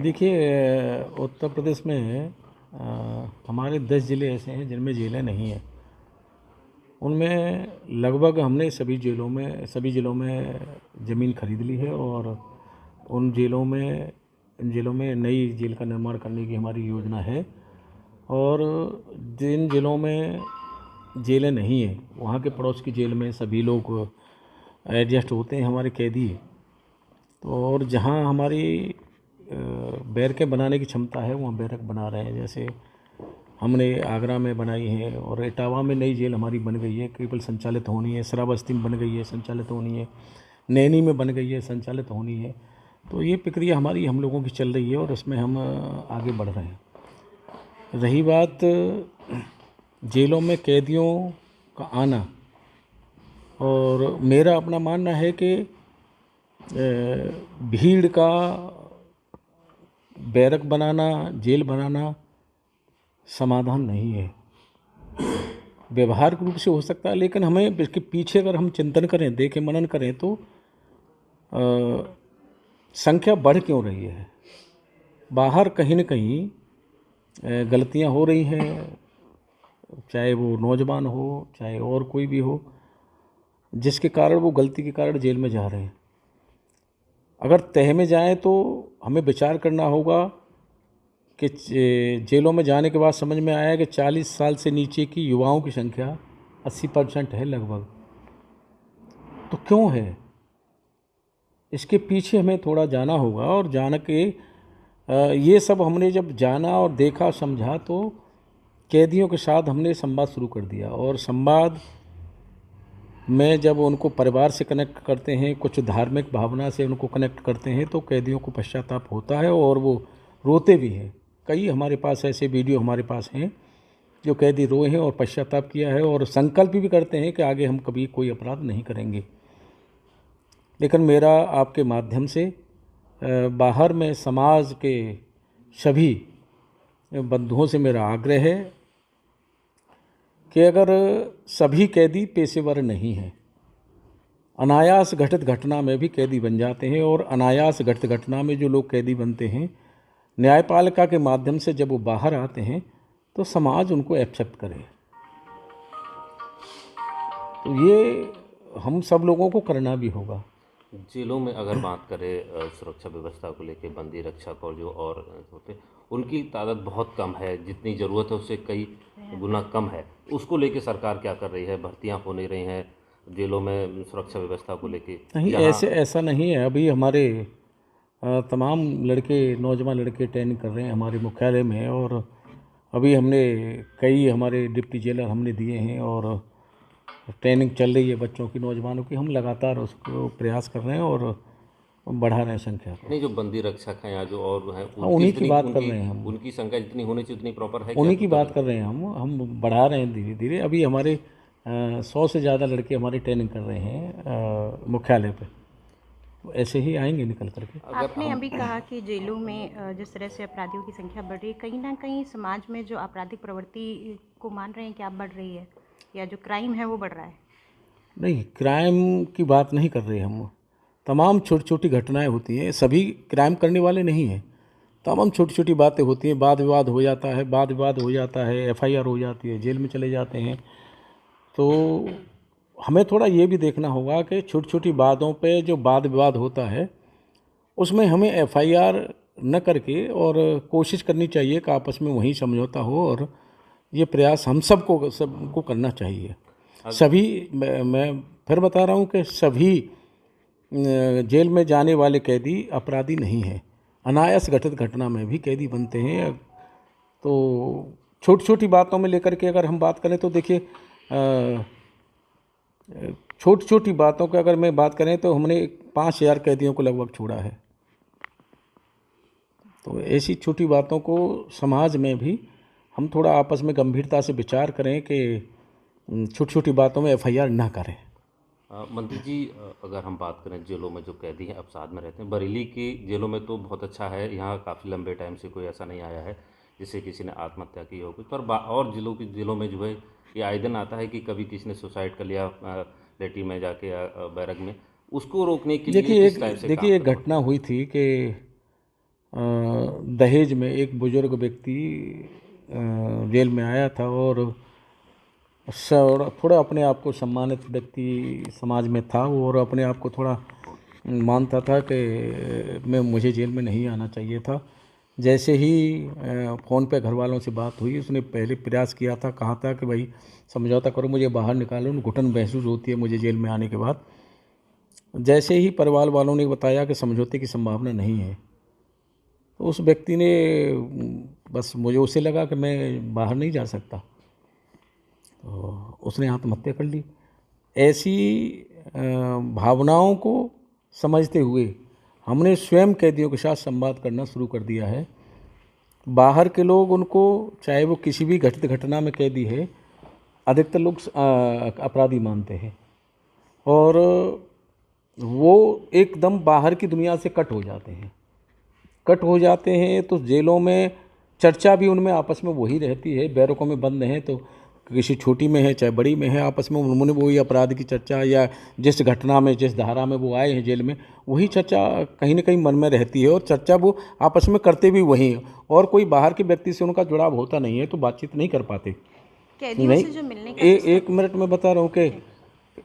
देखिए उत्तर प्रदेश में हमारे 10 ज़िले ऐसे हैं जिनमें जेलें नहीं हैं। उनमें लगभग हमने सभी ज़िलों में ज़मीन खरीद ली है और इन ज़िलों में नई जेल का निर्माण करने की हमारी योजना है। और जिन ज़िलों में जेलें नहीं हैं वहाँ के पड़ोस की जेल में सभी लोग एडजस्ट होते हैं हमारे कैदी। तो और जहाँ हमारी बैरकें बनाने की क्षमता है वहाँ बैरक बना रहे हैं। जैसे हमने आगरा में बनाई है और इटावा में नई जेल हमारी बन गई है, केवल संचालित होनी है। श्रावस्ती में बन गई है, संचालित होनी है। नैनी में बन गई है, संचालित होनी है। तो ये प्रक्रिया हमारी हम लोगों की चल रही है और उसमें हम आगे बढ़ रहे हैं। रही बात जेलों में कैदियों का आना, और मेरा अपना मानना है कि भीड़ का बैरक बनाना, जेल बनाना समाधान नहीं है। व्यवहारिक रूप से हो सकता है, लेकिन हमें इसके पीछे अगर हम चिंतन करें, देखें, मनन करें तो संख्या बढ़ क्यों रही है। बाहर कहीं न कहीं गलतियां हो रही हैं, चाहे वो नौजवान हो, चाहे और कोई भी हो, जिसके कारण वो गलती के कारण जेल में जा रहे हैं। अगर तह में जाएं तो हमें विचार करना होगा कि जेलों में जाने के बाद समझ में आया कि 40 साल से नीचे की युवाओं की संख्या 80% है लगभग। तो क्यों है, इसके पीछे हमें थोड़ा जाना होगा। और जान के ये सब हमने जब जाना और देखा, समझा, तो कैदियों के साथ हमने संवाद शुरू कर दिया। और संवाद में जब उनको परिवार से कनेक्ट करते हैं, कुछ धार्मिक भावना से उनको कनेक्ट करते हैं, तो कैदियों को पश्चाताप होता है और वो रोते भी हैं। कई हमारे पास ऐसे वीडियो हमारे पास हैं जो कैदी रोए हैं और पश्चाताप किया है और संकल्प भी करते हैं कि आगे हम कभी कोई अपराध नहीं करेंगे। लेकिन मेरा आपके माध्यम से बाहर में समाज के सभी बंधुओं से मेरा आग्रह है कि अगर सभी कैदी पेशेवर नहीं हैं, अनायास घटित घटना में भी कैदी बन जाते हैं। और अनायास घटित घटना में जो लोग कैदी बनते हैं, न्यायपालिका के माध्यम से जब वो बाहर आते हैं तो समाज उनको एक्सेप्ट करे। तो ये हम सब लोगों को करना भी होगा। जेलों में अगर बात करें सुरक्षा व्यवस्था को लेकर, बंदी रक्षक और जो और होते, उनकी तादाद बहुत कम है। जितनी ज़रूरत है उससे कई गुना कम है। उसको लेकर सरकार क्या कर रही है? भर्तियां हो नहीं रही हैं जेलों में सुरक्षा व्यवस्था को लेकर? नहीं, ऐसा नहीं है। अभी हमारे तमाम नौजवान लड़के ट्रेनिंग कर रहे हैं हमारे मुख्यालय में। और अभी हमने कई हमारे डिप्टी जेलर हमने दिए हैं और ट्रेनिंग चल रही है बच्चों की, नौजवानों की। हम लगातार उसको प्रयास कर रहे हैं और बढ़ा रहे हैं संख्या को। नहीं, जो बंदी रक्षक हैं या जो और हैं, हाँ, उनकी उन्हीं की जितनी बात कर उनकी रहे हैं हम। उनकी संख्या जितनी होनी चाहिए उतनी प्रॉपर है क्या उन्हीं की उत्तर बात प्रदेश? कर रहे हैं हम बढ़ा रहे हैं धीरे धीरे। अभी हमारे 100 से ज़्यादा लड़के हमारी ट्रेनिंग कर रहे हैं मुख्यालय पे। तो ऐसे ही आएंगे निकल करके। आपने अभी कहा कि जेलों में जिस तरह से अपराधियों की संख्या बढ़ रही है, कहीं ना कहीं समाज में जो आपराधिक प्रवृत्ति को मान रहे हैं कि आप बढ़ रही है, या जो क्राइम है वो बढ़ रहा है? नहीं, क्राइम की बात नहीं कर रहे हम। तमाम छोटी छोटी घटनाएं होती हैं, सभी क्राइम करने वाले नहीं हैं। तमाम छोटी छोटी बातें होती हैं, वाद विवाद हो जाता है, एफआईआर हो जाती है, जेल में चले जाते हैं। तो हमें थोड़ा ये भी देखना होगा कि छोटी छोटी बातों पे जो वाद विवाद होता है उसमें हमें एफआईआर न करके और कोशिश करनी चाहिए कि आपस में वहीं समझौता हो। और ये प्रयास हम सबको करना चाहिए। सभी मैं फिर बता रहा हूँ कि सभी जेल में जाने वाले कैदी अपराधी नहीं हैं। अनायास घटित घटना में भी कैदी बनते हैं। तो छोटी छोटी बातों में लेकर के अगर हम बात करें तो देखिए, छोटी छोटी बातों की अगर मैं बात करें तो हमने 5000 कैदियों को लगभग छोड़ा है। तो ऐसी छोटी बातों को समाज में भी हम थोड़ा आपस में गंभीरता से विचार करें कि छोटी छोटी बातों में एफआईआर ना करें। मंत्री जी, अगर हम बात करें जेलों में जो कैदी हैं अवसाद में रहते हैं, बरेली की जेलों में तो बहुत अच्छा है। यहाँ काफ़ी लंबे टाइम से कोई ऐसा नहीं आया है जिससे किसी ने आत्महत्या की हो कुछ। पर और जिलों में जो है ये आए दिन आता है कि कभी किसी ने सुसाइड कर लिया लेटी में जाके या बैरक में। उसको रोकने के लिए किस टाइप से काम देखिए एक करना घटना हुई थी कि दहेज में एक बुजुर्ग व्यक्ति जेल में आया था और थोड़ा अपने आप को सम्मानित व्यक्ति समाज में था और अपने आप को थोड़ा मानता था कि मुझे जेल में नहीं आना चाहिए था। जैसे ही फ़ोन पे घर वालों से बात हुई, उसने पहले प्रयास किया था, कहा था कि भाई समझौता करो, मुझे बाहर निकालो, घुटन महसूस होती है मुझे जेल में आने के बाद। जैसे ही परिवार वालों ने बताया कि समझौते की संभावना नहीं है, तो उस व्यक्ति ने बस मुझे उसे लगा कि मैं बाहर नहीं जा सकता, तो उसने आत्महत्या कर ली। ऐसी भावनाओं को समझते हुए हमने स्वयं कैदियों के साथ संवाद करना शुरू कर दिया है। बाहर के लोग उनको, चाहे वो किसी भी घटित घटना में कैदी है, अधिकतर लोग अपराधी मानते हैं और वो एकदम बाहर की दुनिया से कट हो जाते हैं। तो जेलों में चर्चा भी उनमें आपस में वही रहती है। बैरकों में बंद हैं तो किसी छोटी में है चाहे बड़ी में है, आपस में उन्होंने वही अपराध की चर्चा या जिस घटना में जिस धारा में वो आए हैं जेल में, वही चर्चा कहीं ना कहीं मन में रहती है और चर्चा वो आपस में करते भी वही हैं और कोई बाहर के व्यक्ति से उनका जुड़ाव होता नहीं है, तो बातचीत नहीं कर पाते। कैदियों से जो मिलने का एक मिनट में बता रहा हूँ कि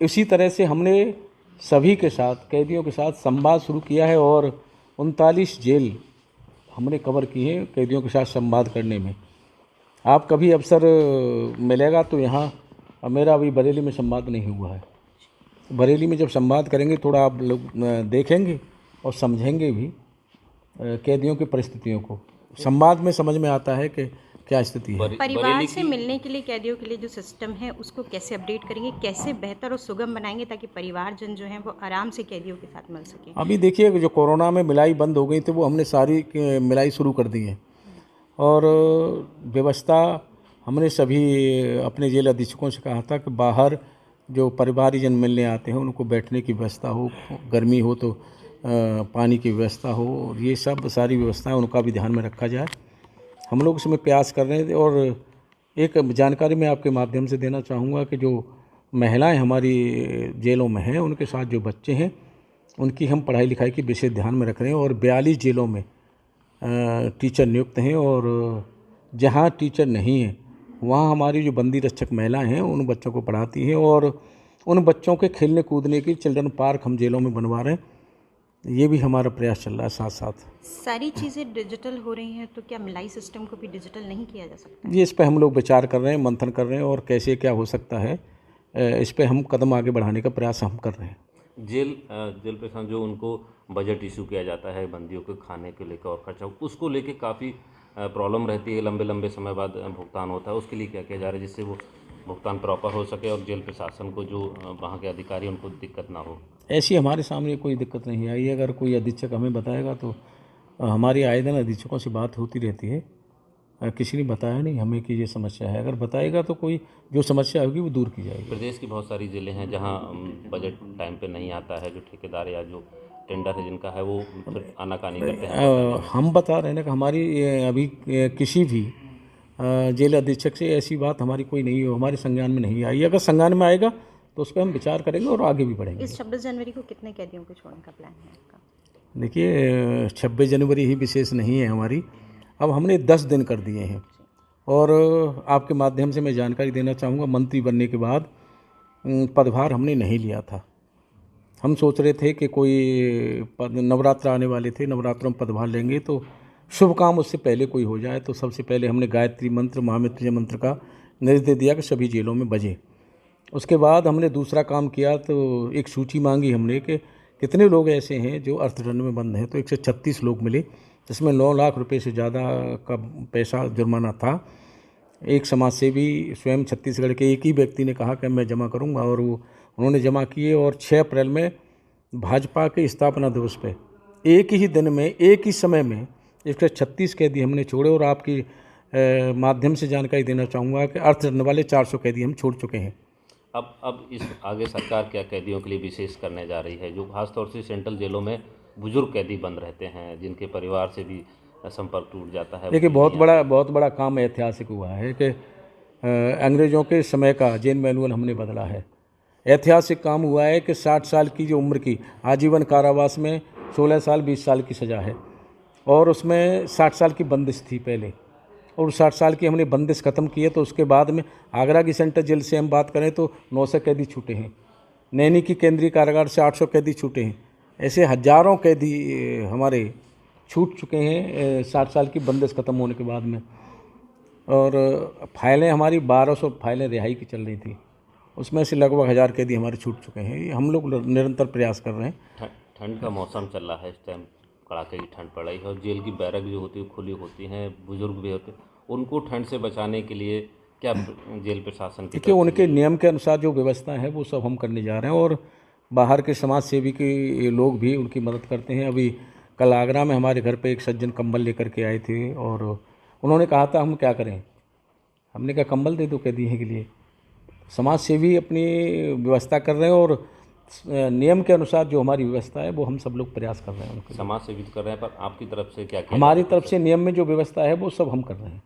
इसी तरह से हमने सभी के साथ, कैदियों के साथ संवाद शुरू किया है और 39 जेल हमने कवर की है कैदियों के साथ संवाद करने में। आप कभी अवसर मिलेगा तो यहाँ, मेरा अभी बरेली में संवाद नहीं हुआ है, बरेली में जब संवाद करेंगे थोड़ा आप लोग देखेंगे और समझेंगे भी कैदियों की परिस्थितियों को। संवाद में समझ में आता है कि क्या स्थिति है। परिवार से मिलने के लिए कैदियों के लिए जो सिस्टम है उसको कैसे अपडेट करेंगे, कैसे बेहतर और सुगम बनाएंगे ताकि परिवारजन जो हैं वो आराम से कैदियों के साथ मिल सकें? अभी देखिए, जो कोरोना में मिलाई बंद हो गई थी वो हमने सारी मिलाई शुरू कर दी है और व्यवस्था हमने सभी अपने जेल अधीक्षकों से कहा था कि बाहर जो परिवारजन मिलने आते हैं उनको बैठने की व्यवस्था हो, गर्मी हो तो पानी की व्यवस्था हो, और ये सब सारी व्यवस्थाएं उनका भी ध्यान में रखा जाए। हम लोग उसमें प्रयास कर रहे हैं। और एक जानकारी मैं आपके माध्यम से देना चाहूँगा कि जो महिलाएं हमारी जेलों में हैं उनके साथ जो बच्चे हैं उनकी हम पढ़ाई लिखाई की विशेष ध्यान में रख रहे हैं और 42 जेलों में टीचर नियुक्त हैं और जहाँ टीचर नहीं है वहाँ हमारी जो बंदी रक्षक महिलाएं हैं उन बच्चों को पढ़ाती हैं और उन बच्चों के खेलने कूदने की चिल्ड्रन पार्क हम जेलों में बनवा रहे हैं। ये भी हमारा प्रयास चल रहा है। साथ साथ सारी चीज़ें डिजिटल हो रही हैं, तो क्या मिलाई सिस्टम को भी डिजिटल नहीं किया जा सकता? ये इस पर हम लोग विचार कर रहे हैं, मंथन कर रहे हैं और कैसे क्या हो सकता है, इस पर हम कदम आगे बढ़ाने का प्रयास हम कर रहे हैं। जेल पे जो उनको बजट इशू किया जाता है बंदियों के खाने के लेकर और खर्चा, उसको लेके काफ़ी प्रॉब्लम रहती है, लंबे लंबे समय बाद भुगतान होता है, उसके लिए क्या किया जा रहा है जिससे वो भुगतान प्रॉपर हो सके और जेल प्रशासन को जो वहाँ के अधिकारी उनको दिक्कत ना हो? ऐसी हमारे सामने कोई दिक्कत नहीं आई। अगर कोई अधीक्षक हमें बताएगा तो हमारी आए दिन अधीक्षकों से बात होती रहती है। किसी ने बताया नहीं हमें कि ये समस्या है, अगर बताएगा तो कोई जो समस्या होगी वो दूर की जाएगी। प्रदेश की बहुत सारी जिले हैं जहाँ बजट टाइम पे नहीं आता है, जो ठेकेदार या जो टेंडर है जिनका है वो फिर आनाकानी करते हैं। हम बता रहे हैं ना कि हमारी अभी किसी भी जेल अधीक्षक से ऐसी बात हमारी कोई नहीं हो, हमारे संज्ञान में नहीं आई। अगर संज्ञान में आएगा तो उस पर हम विचार करेंगे और आगे भी बढ़ेंगे। इस 26 जनवरी को कितने कैदियों को छोड़ने का प्लान है आपका? देखिए, 26 जनवरी ही विशेष नहीं है हमारी, अब हमने 10 दिन कर दिए हैं। और आपके माध्यम से मैं जानकारी देना चाहूँगा, मंत्री बनने के बाद पदभार हमने नहीं लिया था। हम सोच रहे थे कि कोई नवरात्र आने वाले थे, नवरात्रों में पदभार लेंगे तो शुभ काम उससे पहले कोई हो जाए। तो सबसे पहले हमने गायत्री मंत्र, महामृत्युंजय मंत्र का निर्देश दिया कि सभी जेलों में बजे। उसके बाद हमने दूसरा काम किया, तो एक सूची मांगी हमने कि कितने लोग ऐसे हैं जो अर्थदंड में बंद हैं। तो 136 लोग मिले, जिसमें 9 लाख रुपए से ज़्यादा का पैसा जुर्माना था। एक समाज सेवी स्वयं छत्तीसगढ़ के एक ही व्यक्ति ने कहा कि मैं जमा करूंगा और वो उन्होंने जमा किए। और 6 अप्रैल में भाजपा के स्थापना दिवस पे एक ही दिन में, एक ही समय में 136 कैदी हमने छोड़े। और आपकी माध्यम से जानकारी देना चाहूँगा कि अर्थदंड वाले 400 कैदी हम छोड़ चुके हैं। अब इस आगे सरकार क्या कैदियों के लिए विशेष करने जा रही है, जो खासतौर से सेंट्रल जेलों में बुजुर्ग कैदी बंद रहते हैं, जिनके परिवार से भी संपर्क टूट जाता है? देखिए, बहुत बड़ा काम ऐतिहासिक हुआ है कि अंग्रेज़ों के समय का जेल मैनुअल हमने बदला है। ऐतिहासिक काम हुआ है कि 60 साल की जो उम्र की आजीवन कारावास में 16 साल 20 साल की सज़ा है और उसमें 60 साल की बंदिश थी पहले, और 60 साल की हमने बंदिश ख़त्म की है। तो उसके बाद में आगरा की सेंट्रल जेल से हम बात करें तो 900 कैदी छूटे हैं, नैनी की केंद्रीय कारागार से 800 कैदी छूटे हैं। ऐसे हजारों कैदी हमारे छूट चुके हैं 60 साल की बंदिश ख़त्म होने के बाद में। और फाइलें हमारी 1200 फाइलें रिहाई की चल रही थी, उसमें से लगभग 1000 कैदी हमारे छूट चुके हैं। ये हम लोग निरंतर प्रयास कर रहे हैं। ठंड का मौसम चल रहा है इस टाइम, कड़ाके की ठंड पड़ रही है और जेल की बैरक जो होती है खुली होती हैं, बुजुर्ग भी होते हैं, उनको ठंड से बचाने के लिए क्या जेल प्रशासन की देखिए, तरफ उनके नियम के अनुसार जो व्यवस्था है वो सब हम करने जा रहे हैं, और बाहर के समाज सेवी के लोग भी उनकी मदद करते हैं। अभी कल आगरा में हमारे घर पे एक सज्जन कंबल लेकर के आए थे, और उन्होंने कहा था हम क्या करें, हमने कहा कंबल दे दो कैदी हैं के लिए। समाज सेवी अपनी व्यवस्था कर रहे हैं, और नियम के अनुसार जो हमारी व्यवस्था है वो हम सब लोग प्रयास कर रहे हैं उनके लिए। समाज सेवी तो कर रहे हैं, पर आपकी तरफ से क्या किया हमारी तरफ से नियम में जो व्यवस्था है वो सब हम कर रहे हैं।